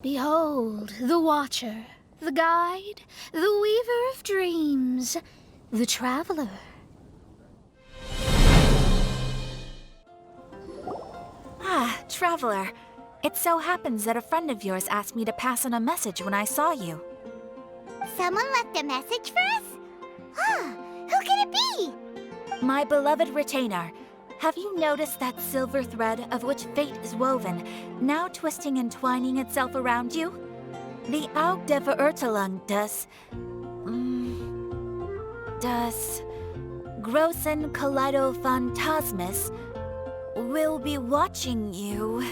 Behold, the Watcher, the Guide, the Weaver of Dreams, the Traveler. Ah, Traveler. It so happens that a friend of yours asked me to pass on a message when I saw you. Someone left a message for us? Ah, who can it be? My beloved retainer, have you noticed that silver thread of which fate is woven, now twisting and twining itself around you? The Aug der Verurteilung das Großen Kaleido-Phantasmus will be watching you.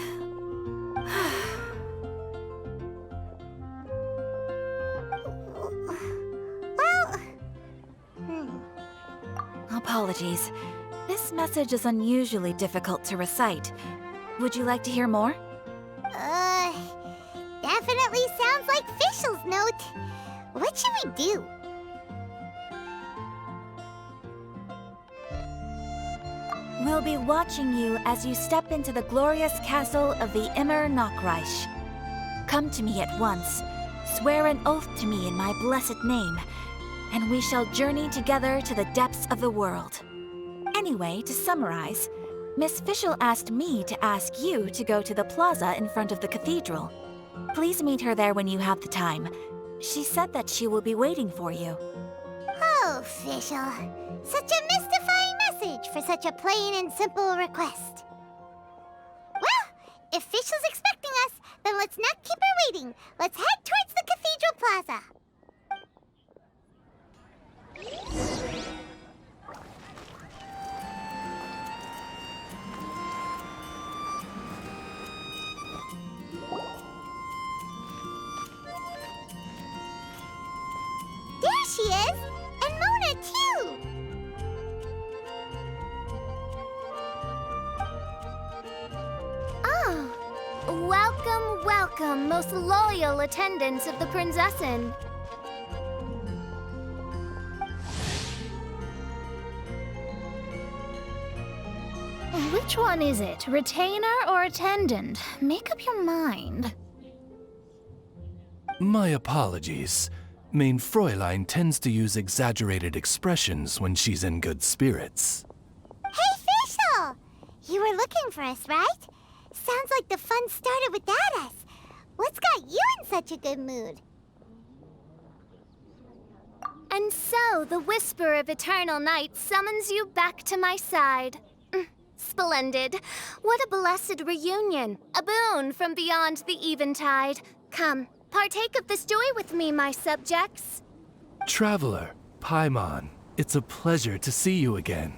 Apologies. This message is unusually difficult to recite. Would you like to hear more? Definitely sounds like Fischl's note. What should we do? We'll be watching you as you step into the glorious castle of the Immer Nachreich. Come to me at once, swear an oath to me in my blessed name, and we shall journey together to the depths of the world. Anyway, to summarize, Miss Fischl asked me to ask you to go to the plaza in front of the cathedral. Please meet her there when you have the time. She said that she will be waiting for you. Oh, Fischl. Such a mystifying message for such a plain and simple request. Well, if Fischl's expecting us, then let's not keep her waiting. Let's head towards the cathedral plaza. There she is! And Mona, too! Ah, welcome, welcome, most loyal attendants of the Prinzessin. Which one is it, retainer or attendant? Make up your mind. My apologies. Mein Fräulein tends to use exaggerated expressions when she's in good spirits. Hey, Fischl! You were looking for us, right? Sounds like the fun started without us. What's got you in such a good mood? And so, the whisper of eternal night summons you back to my side. Splendid. What a blessed reunion. A boon from beyond the eventide. Come, partake of this joy with me, my subjects. Traveler, Paimon, it's a pleasure to see you again.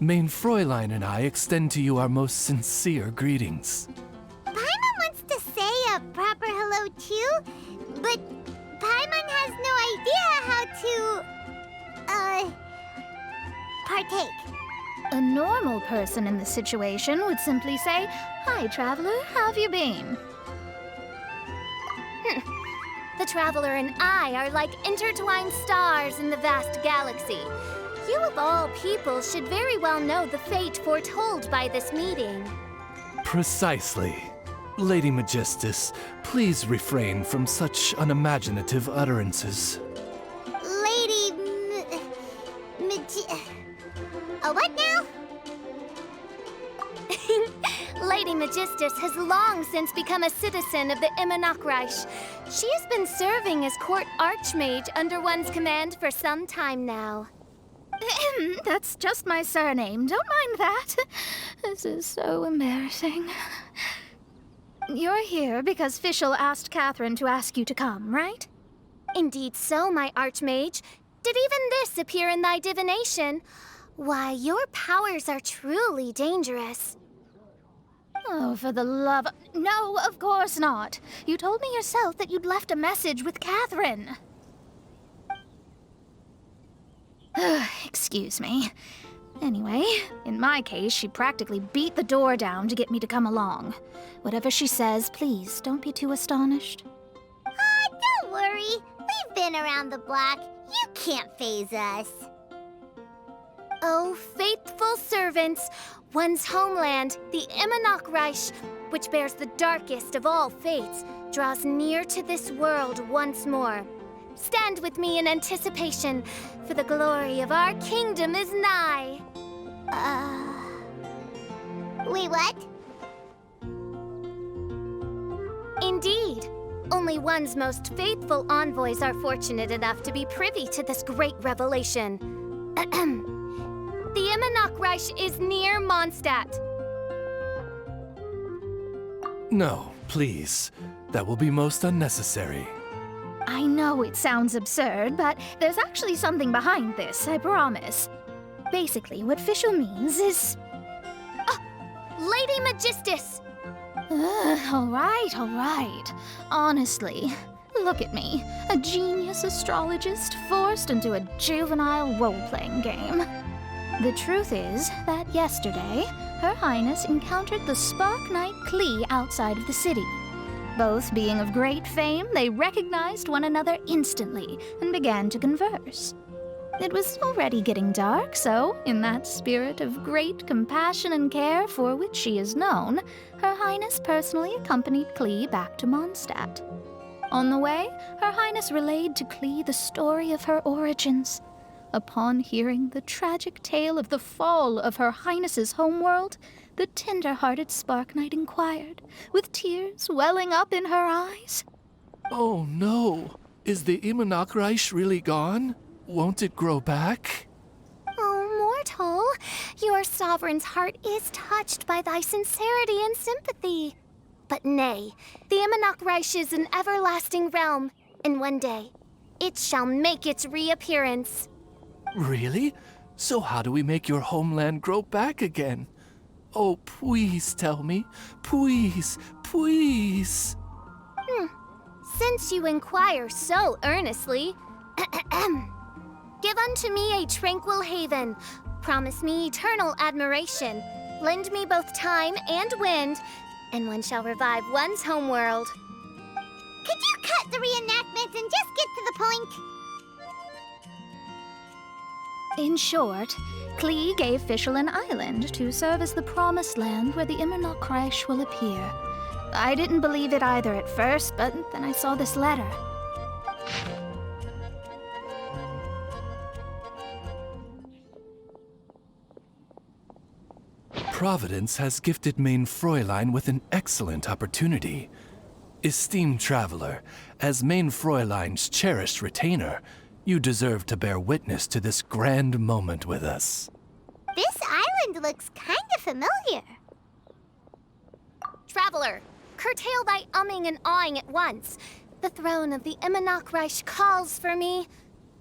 Mein Fräulein and I extend to you our most sincere greetings. Paimon wants to say a proper hello too, but Paimon has no idea how to, partake. A normal person in this situation would simply say, "Hi, traveler, how have you been?" The traveler and I are like intertwined stars in the vast galaxy. You of all people should very well know the fate foretold by this meeting. Precisely. Lady Magistus, please refrain from such unimaginative utterances. What now? Lady Magistus has long since become a citizen of the Immer Nachreich. She has been serving as court archmage under one's command for some time now. That's just my surname. Don't mind that. This is so embarrassing. You're here because Fischl asked Catherine to ask you to come, right? Indeed so, my archmage. Did even this appear in thy divination? Why, your powers are truly dangerous. Oh, for the love of... No, of course not. You told me yourself that you'd left a message with Catherine. Excuse me. Anyway, in my case, she practically beat the door down to get me to come along. Whatever she says, please, don't be too astonished. Don't worry. We've been around the block. You can't faze us. Oh, faithful servants, one's homeland, the Immer Nachreich, which bears the darkest of all fates, draws near to this world once more. Stand with me in anticipation, for the glory of our kingdom is nigh. Wait, what? Indeed. Only one's most faithful envoys are fortunate enough to be privy to this great revelation. The Immernachtreich is near Mondstadt. No, please. That will be most unnecessary. I know it sounds absurd, but there's actually something behind this, I promise. Basically, what Fischl means is... Lady Magistus! All right. Honestly, look at me. A genius astrologist forced into a juvenile role-playing game. The truth is that yesterday, Her Highness encountered the Spark Knight Klee outside of the city. Both being of great fame, they recognized one another instantly and began to converse. It was already getting dark, so, in that spirit of great compassion and care for which she is known, Her Highness personally accompanied Klee back to Mondstadt. On the way, Her Highness relayed to Klee the story of her origins. Upon hearing the tragic tale of the fall of Her Highness's homeworld, the tender-hearted Spark Knight inquired, with tears welling up in her eyes. Oh no! Is the Immernachtreich really gone? Won't it grow back? Oh, mortal, your sovereign's heart is touched by thy sincerity and sympathy. But nay, the Immernachtreich is an everlasting realm, and one day, it shall make its reappearance. Really? So how do we make your homeland grow back again? Oh, please tell me. Please, please. Since you inquire so earnestly, give unto me a tranquil haven, promise me eternal admiration, lend me both time and wind, and one shall revive one's homeworld. Could you cut the reenactment and just get to the point? In short, Klee gave Fischl an island to serve as the promised land where the Immernachtreich will appear. I didn't believe it either at first, but then I saw this letter. Providence has gifted Main Fräulein with an excellent opportunity. Esteemed traveler, as Main Fräulein's cherished retainer, you deserve to bear witness to this grand moment with us. This island looks kinda familiar. Traveler, curtail thy umming and awing at once. The throne of the Immernachtreich calls for me.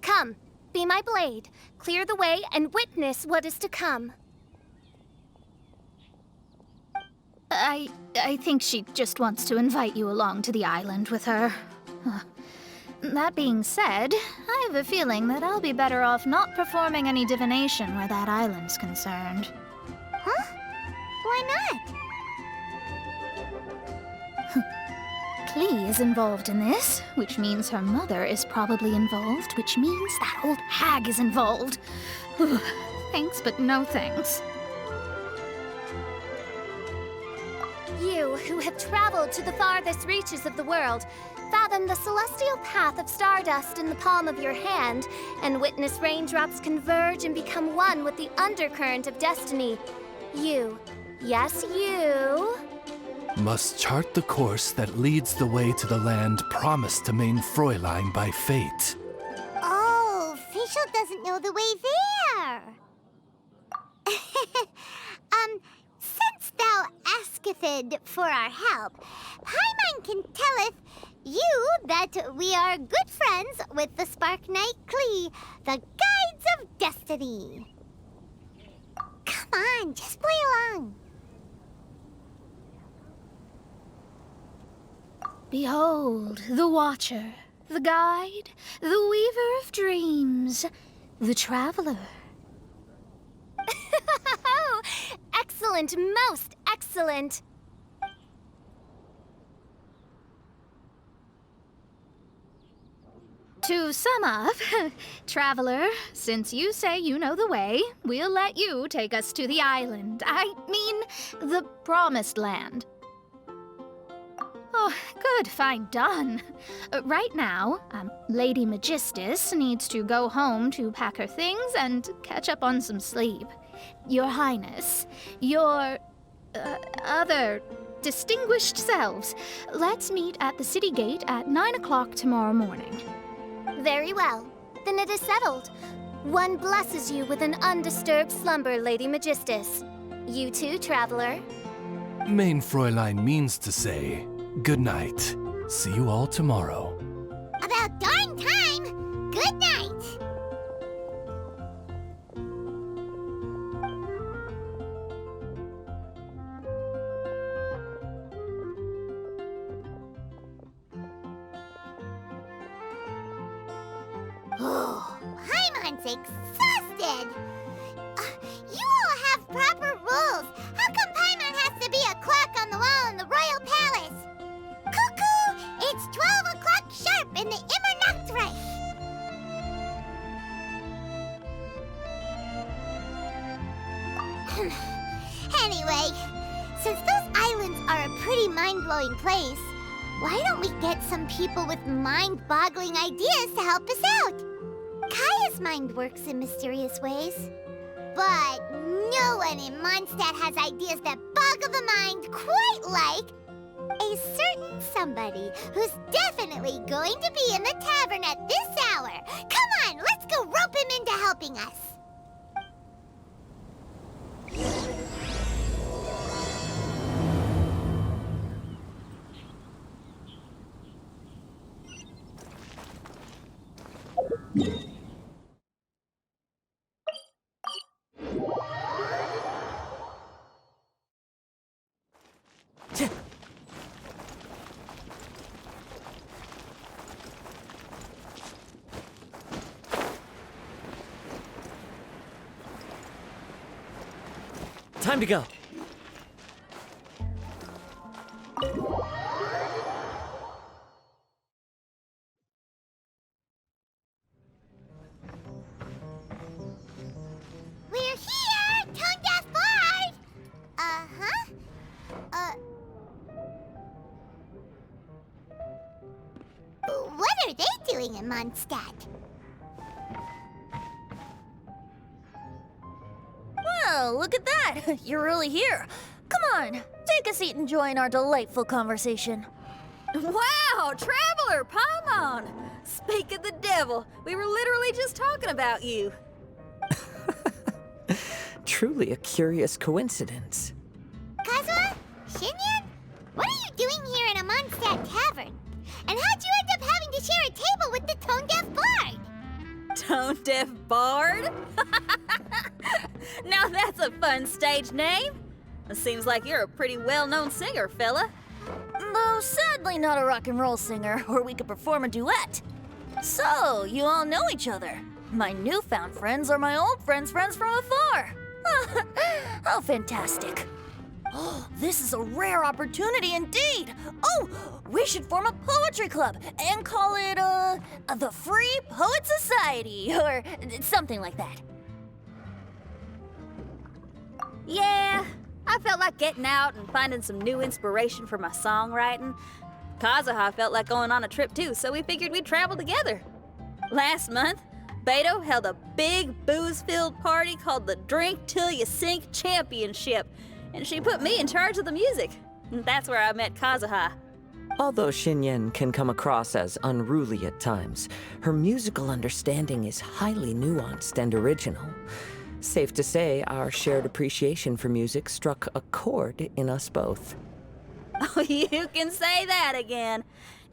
Come, be my blade, clear the way, and witness what is to come. I think she just wants to invite you along to the island with her. That being said, I have a feeling that I'll be better off not performing any divination where that island's concerned. Huh? Why not? Klee is involved in this, which means her mother is probably involved, which means that old hag is involved. Thanks, but no thanks. You, who have traveled to the farthest reaches of the world, fathom the celestial path of stardust in the palm of your hand, and witness raindrops converge and become one with the undercurrent of destiny. You, yes you, Must chart the course that leads the way to the land promised to Main Fräulein by fate. Oh, Fischl doesn't know the way there. Since thou asketh for our help, Paimon can telleth you that we are good friends with the Spark Knight Klee, the Guides of Destiny. Come on, just play along. Behold, the Watcher, the Guide, the Weaver of Dreams, the Traveler. Excellent, most excellent. To sum up, Traveler, since you say you know the way, we'll let you take us to the island. I mean, the Promised Land. Oh, Good, fine, done. Right now, Lady Magistus needs to go home to pack her things and catch up on some sleep. Your Highness, your other distinguished selves, let's meet at the city gate at 9 o'clock tomorrow morning. Very well. Then it is settled. One blesses you with an undisturbed slumber, Lady Magistus. You too, traveler. Main Fräulein means to say, good night. See you all tomorrow. About darn time! Good night! Paimon's exhausted! You all have proper rules. How come Paimon has to be a clock on the wall in the royal palace? Cuckoo! It's 12 o'clock sharp in the Immernachtreich! Anyway, since those islands are a pretty mind-blowing place, why don't we get some people with mind-boggling ideas to help us out? Kaya's mind works in mysterious ways. But no one in Mondstadt has ideas that boggle the mind quite like a certain somebody who's definitely going to be in the tavern at this hour. Come on, let's go rope him into helping us. Time to go. We're here, Tone Deaf Bard! What are they doing in Mondstadt? Well, look at that! You're really here. Come on, take a seat and join our delightful conversation. Wow, Traveler, Paimon! Speak of the devil, we were literally just talking about you. Truly a curious coincidence. Kazuha? Shinyan? What are you doing here in a Mondstadt tavern? And how'd you end up having to share a table with the Tone Deaf Bard? Tone Deaf Bard? Now that's a fun stage name. It seems like you're a pretty well-known singer, fella. Though sadly not a rock and roll singer, or we could perform a duet. So, you all know each other. My newfound friends are my old friends' friends from afar. How fantastic. Oh, this is a rare opportunity indeed. Oh, we should form a poetry club and call it, the Free Poet Society, or something like that. Yeah, I felt like getting out and finding some new inspiration for my songwriting. Kazuha felt like going on a trip too, so we figured we'd travel together. Last month, Beto held a big booze-filled party called the Drink Till You Sink Championship, and she put me in charge of the music. And that's where I met Kazuha. Although Shinyan can come across as unruly at times, her musical understanding is highly nuanced and original. Safe to say, our shared appreciation for music struck a chord in us both. Oh, you can say that again.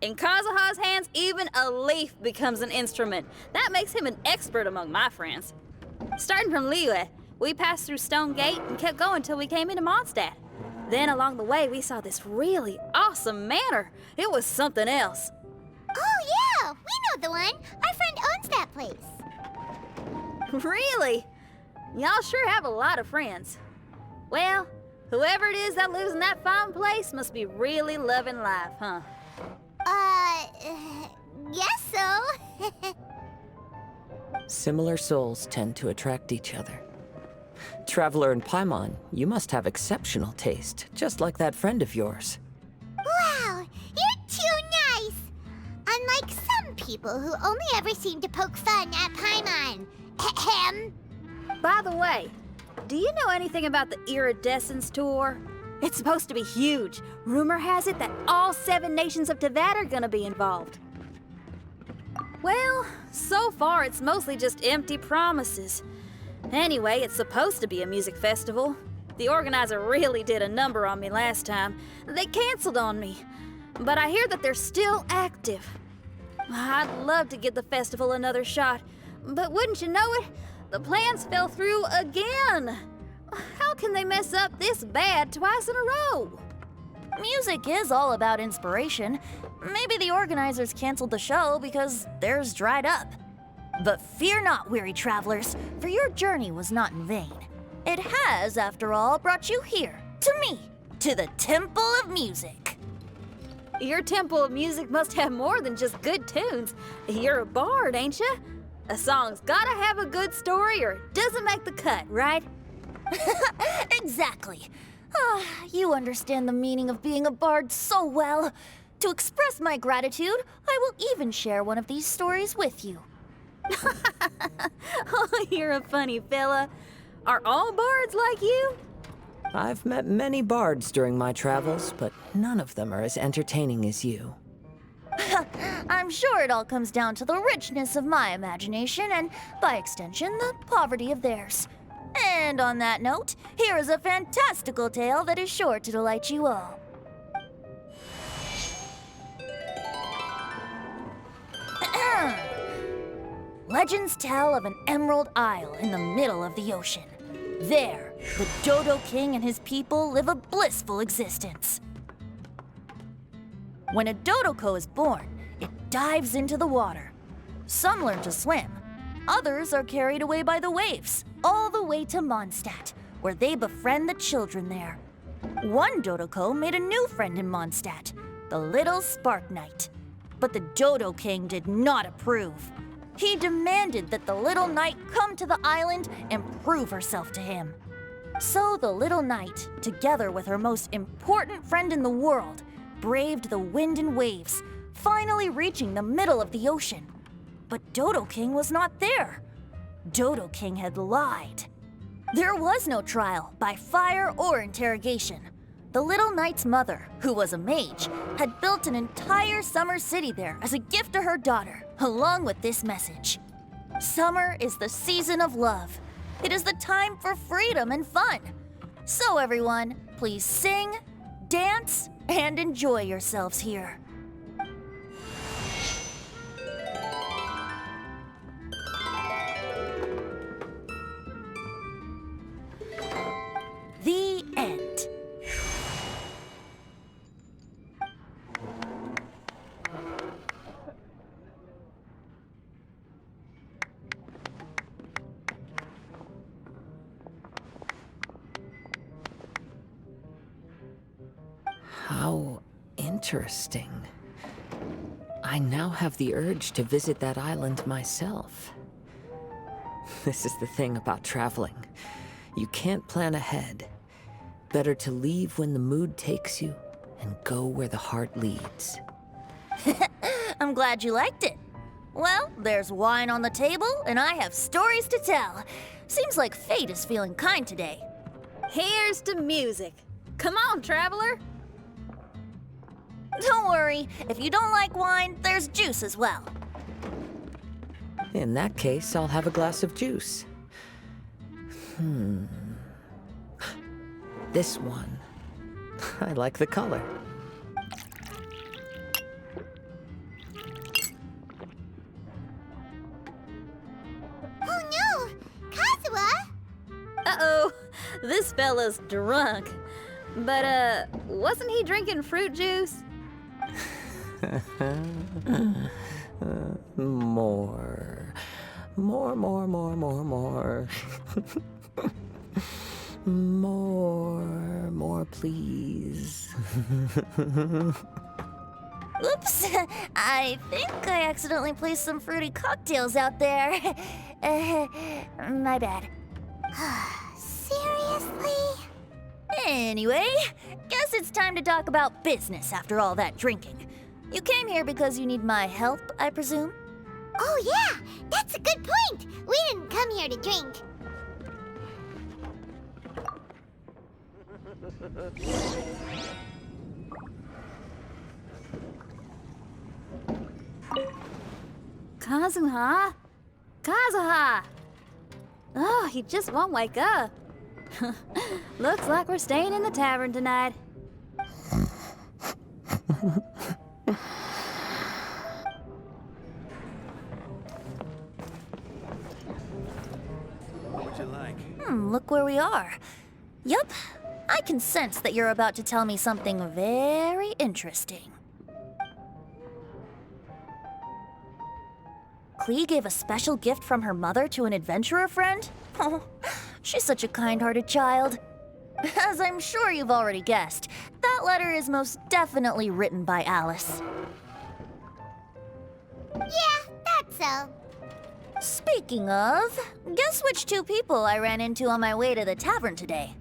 In Kazuha's hands, even a leaf becomes an instrument. That makes him an expert among my friends. Starting from Liyue, we passed through Stone Gate and kept going till we came into Mondstadt. Then along the way, we saw this really awesome manor. It was something else. Oh yeah, we know the one. Our friend owns that place. Really? Y'all sure have a lot of friends. Well, whoever it is that lives in that fine place must be really loving life, huh? Guess so. Similar souls tend to attract each other. Traveler and Paimon, you must have exceptional taste, just like that friend of yours. Wow, you're too people who only ever seem to poke fun at Paimon. Ahem. By the way, do you know anything about the Iridescence Tour? It's supposed to be huge. Rumor has it that all 7 nations of Tevat are gonna be involved. Well, so far it's mostly just empty promises. Anyway, it's supposed to be a music festival. The organizer really did a number on me last time. They canceled on me. But I hear that they're still active. I'd love to give the festival another shot. But wouldn't you know it, the plans fell through again. How can they mess up this bad twice in a row? Music is all about inspiration. Maybe the organizers canceled the show because theirs dried up. But fear not, weary travelers, for your journey was not in vain. It has, after all, brought you here, to me, to the Temple of Music. Your Temple of Music must have more than just good tunes. You're a bard, ain't ya? A song's gotta have a good story or it doesn't make the cut, right? Exactly. You understand the meaning of being a bard so well. To express my gratitude, I will even share one of these stories with you. Oh, you're a funny fella. Are all bards like you? I've met many bards during my travels, but none of them are as entertaining as you. I'm sure it all comes down to the richness of my imagination and, by extension, the poverty of theirs. And on that note, here is a fantastical tale that is sure to delight you all. Legends tell of an emerald isle in the middle of the ocean. There, the Dodo King and his people live a blissful existence. When a Dodoko is born, it dives into the water. Some learn to swim. Others are carried away by the waves, all the way to Mondstadt, where they befriend the children there. One Dodoko made a new friend in Mondstadt, the little Spark Knight. But the Dodo King did not approve. He demanded that the little knight come to the island and prove herself to him. So the little knight, together with her most important friend in the world, braved the wind and waves, finally reaching the middle of the ocean. But Dodo King was not there. Dodo King had lied. There was no trial by fire or interrogation. The little knight's mother, who was a mage, had built an entire summer city there as a gift to her daughter, along with this message. Summer is the season of love. It is the time for freedom and fun. So everyone, please sing, dance, and enjoy yourselves here. The end. How interesting. I now have the urge to visit that island myself. This is the thing about traveling. You can't plan ahead. Better to leave when the mood takes you and go where the heart leads. I'm glad you liked it. Well, there's wine on the table, and I have stories to tell. Seems like fate is feeling kind today. Here's to music. Come on, traveler. Don't worry, if you don't like wine, there's juice as well. In that case, I'll have a glass of juice. This one. I like the color. Oh no! Kazuha! Uh-oh, this fella's drunk. But, wasn't he drinking fruit juice? More. More, please. Oops, I think I accidentally placed some fruity cocktails out there. My bad. Seriously? Anyway, guess it's time to talk about business after all that drinking. You came here because you need my help, I presume? Oh yeah, that's a good point. We didn't come here to drink. Kazuha? Kazuha! Oh, he just won't wake up. Looks like we're staying in the tavern tonight. What would you like? Look where we are. Yup, I can sense that you're about to tell me something very interesting. Klee gave a special gift from her mother to an adventurer friend? Oh, she's such a kind-hearted child. As I'm sure you've already guessed, that letter is most definitely written by Alice. Yeah, that's so. Speaking of, guess which two people I ran into on my way to the tavern today?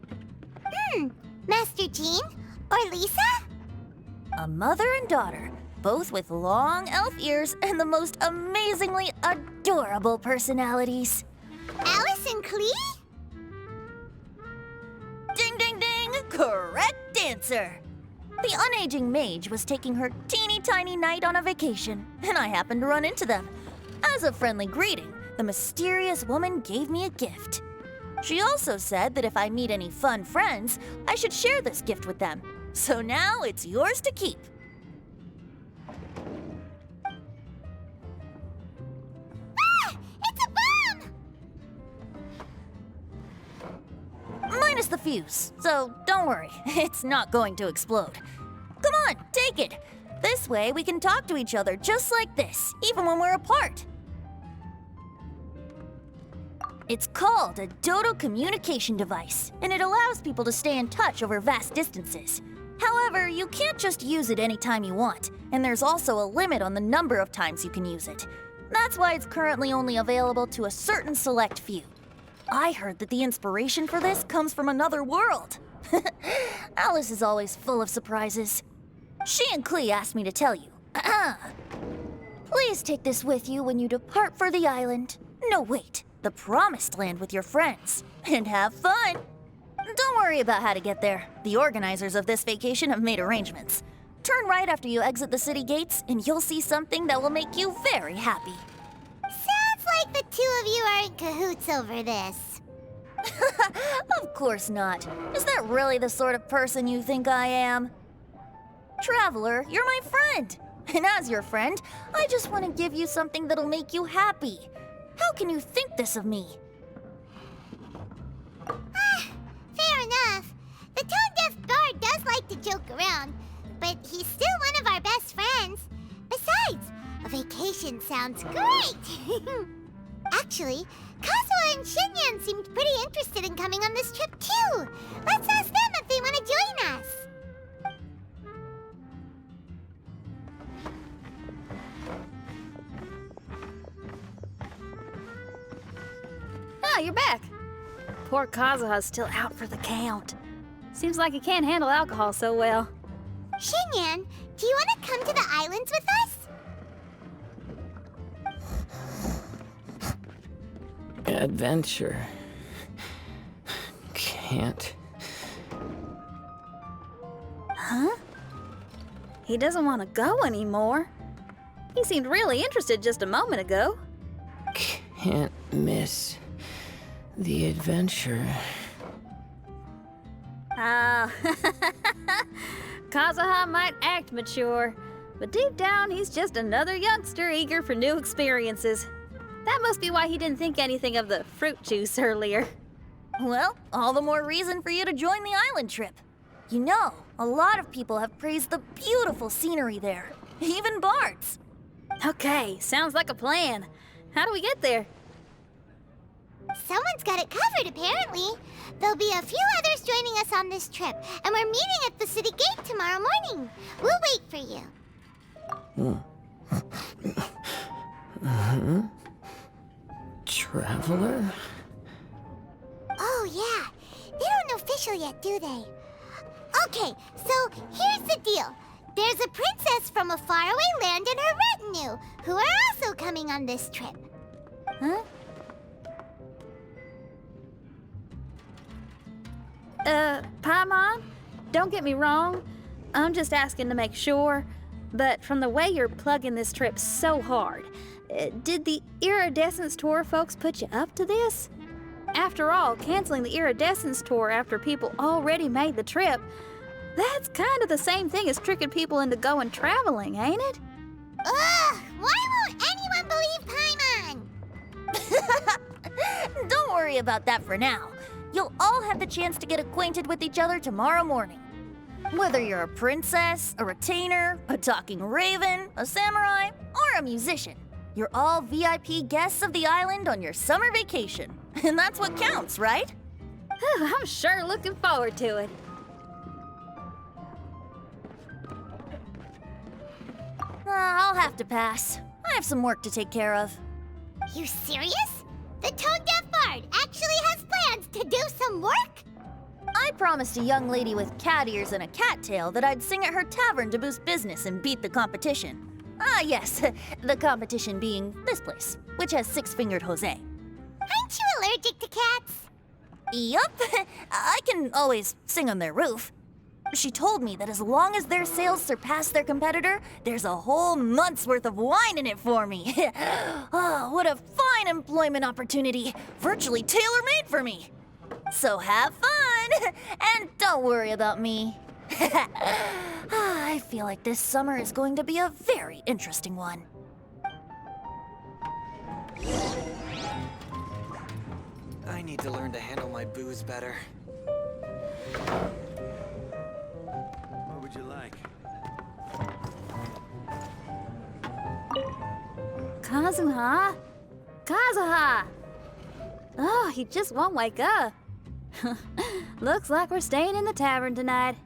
Master Jean? Or Lisa? A mother and daughter, both with long elf ears and the most amazingly adorable personalities. Alice and Klee? Ding, ding, ding! Correct answer! The unaging mage was taking her teeny tiny knight on a vacation, and I happened to run into them. As a friendly greeting, the mysterious woman gave me a gift. She also said that if I meet any fun friends, I should share this gift with them. So now it's yours to keep. Ah! It's a bomb! Minus the fuse, so don't worry, it's not going to explode. Come on, take it. This way we can talk to each other just like this, even when we're apart. It's called a Dodo communication device, and it allows people to stay in touch over vast distances. However, you can't just use it anytime you want, and there's also a limit on the number of times you can use it. That's why it's currently only available to a certain select few. I heard that the inspiration for this comes from another world. Alice is always full of surprises. She and Klee asked me to tell you. Please take this with you when you depart for the island. No, wait. The Promised Land with your friends. And have fun! Don't worry about how to get there. The organizers of this vacation have made arrangements. Turn right after you exit the city gates, and you'll see something that will make you very happy. Sounds like the two of you are in cahoots over this. Of course not. Is that really the sort of person you think I am? Traveler, you're my friend. And as your friend, I just want to give you something that'll make you happy. How can you think this of me? Fair enough. The tone-deaf bard does like to joke around, but he's still one of our best friends. Besides, a vacation sounds great. Actually, Kazuha and Shinyan seemed pretty interested in coming on this trip too. Let's ask them if they want to join us. Ah, you're back. Poor Kazuha's still out for the count. Seems like he can't handle alcohol so well. Shinyan, do you want to come to the islands with us? Adventure. Can't. Huh? He doesn't want to go anymore. He seemed really interested just a moment ago. Can't miss the adventure. Ah, Kazuha might act mature, but deep down he's just another youngster eager for new experiences. That must be why he didn't think anything of the fruit juice earlier. Well, all the more reason for you to join the island trip. You know, a lot of people have praised the beautiful scenery there, even bards. Okay, sounds like a plan. How do we get there? Someone's got it covered, apparently. There'll be a few others joining us on this trip, and we're meeting at the city gate tomorrow morning. We'll wait for you. Traveler? Oh, yeah. They don't know official yet, do they? Okay, so here's the deal. There's a princess from a faraway land and her retinue, who are also coming on this trip. Huh? Paimon, don't get me wrong. I'm just asking to make sure. But from the way you're plugging this trip so hard, did the Iridescence Tour folks put you up to this? After all, canceling the Iridescence Tour after people already made the trip, that's kind of the same thing as tricking people into going traveling, ain't it? Ugh! Why won't anyone believe Paimon? Don't worry about that for now. You'll all have the chance to get acquainted with each other tomorrow morning. Whether you're a princess, a retainer, a talking raven, a samurai, or a musician, you're all VIP guests of the island on your summer vacation. And that's what counts, right? I'm sure looking forward to it. I'll have to pass. I have some work to take care of. You serious? The tone-deaf bard actually has plans to do some work? I promised a young lady with cat ears and a cat tail that I'd sing at her tavern to boost business and beat the competition. Ah, yes, the competition being this place, which has six-fingered Jose. Aren't you allergic to cats? Yup, I can always sing on their roof. She told me that as long as their sales surpass their competitor, there's a whole month's worth of wine in it for me. Oh, what a fine employment opportunity, virtually tailor-made for me. So have fun, and don't worry about me. I feel like this summer is going to be a very interesting one. I need to learn to handle my booze better. What would you like? Kazuha? Kazuha! Oh, he just won't wake up. Looks like we're staying in the tavern tonight.